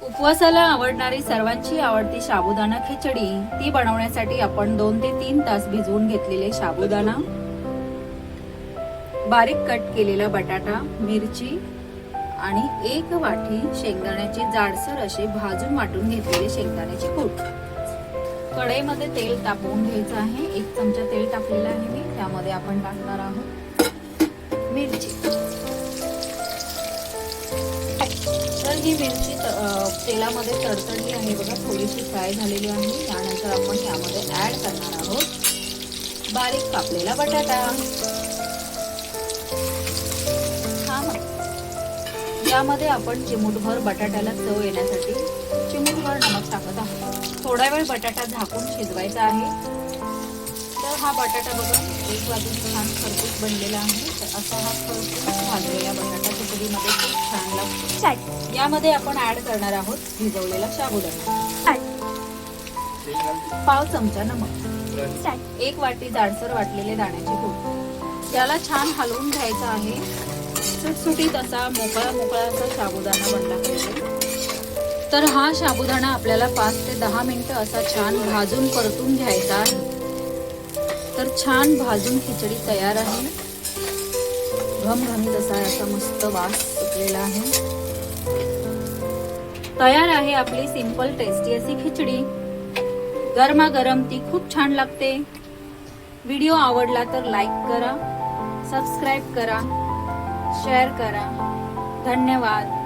उपवासाला आवडणारी सर्वांची आवडती साबुदाणा खिचडी ती बनवण्यासाठी आपण 2 ते 3 तास भिजवून घेतलेले साबुदाणा, बारीक कट केलेला बटाटा, मिरची आणि 1 वाटी शेंगदाण्याचे जाडसर असे भाजून वाटून घेतलेले शेंगदाण्याचे कूट। कढईमध्ये तेल तापवून घ्यायचं आहे। 1 चमचा तेल टाकलेलं आहे मी। त्यामध्ये आपण टाकणार आहोत मिरची। तर ही मिरची तेलामध्ये तडतडली आहे बघा, थोडीशी फ्राय झालेली आहे। त्यानंतर आपण यामध्ये ऍड करणार आहोत बारीक कापलेला बटाटा। यामध्ये आपण चिमूटभर बटाट्याला चव येण्यासाठी चिमूटभर नमक टाकत आहोत। थोडा वेळ बटाटा झाकून शिजवायचा आहे। तर हा बटाटा बघा एक बाजूने छान खरपूस बनलेला आहे। तर असा हा खरपूस भाजलेला बटाटा खिचडीमध्ये खूप छान लागतो। यामध्ये आपण ऍड करणार आहोत भिजवलेला साबुदाणा, पाव चमचा नमक, 1 वाटी जाडसर वाटलेले दाण्याचे कूट। याला छान हलवून घ्यायचं आहे। सुटसुटीत असा मोकळा असा साबुदाणा बनला पाहिजे। तर हा साबुदाणा आपल्याला 5 ते 10 मिनिटं असा छान भाजून परतून घ्यायचा आहे। तर छान भाजून खिचडी तयार आहे। घमघमीत असा मस्त वास सुटलेला आहे। तयार आहे आपली सिंपल टेस्टी अशी खिचडी। गरमागरम ती खूप छान लागते। व्हिडिओ आवडला तर लाईक करा, सबस्क्राईब करा, शेअर करा। धन्यवाद।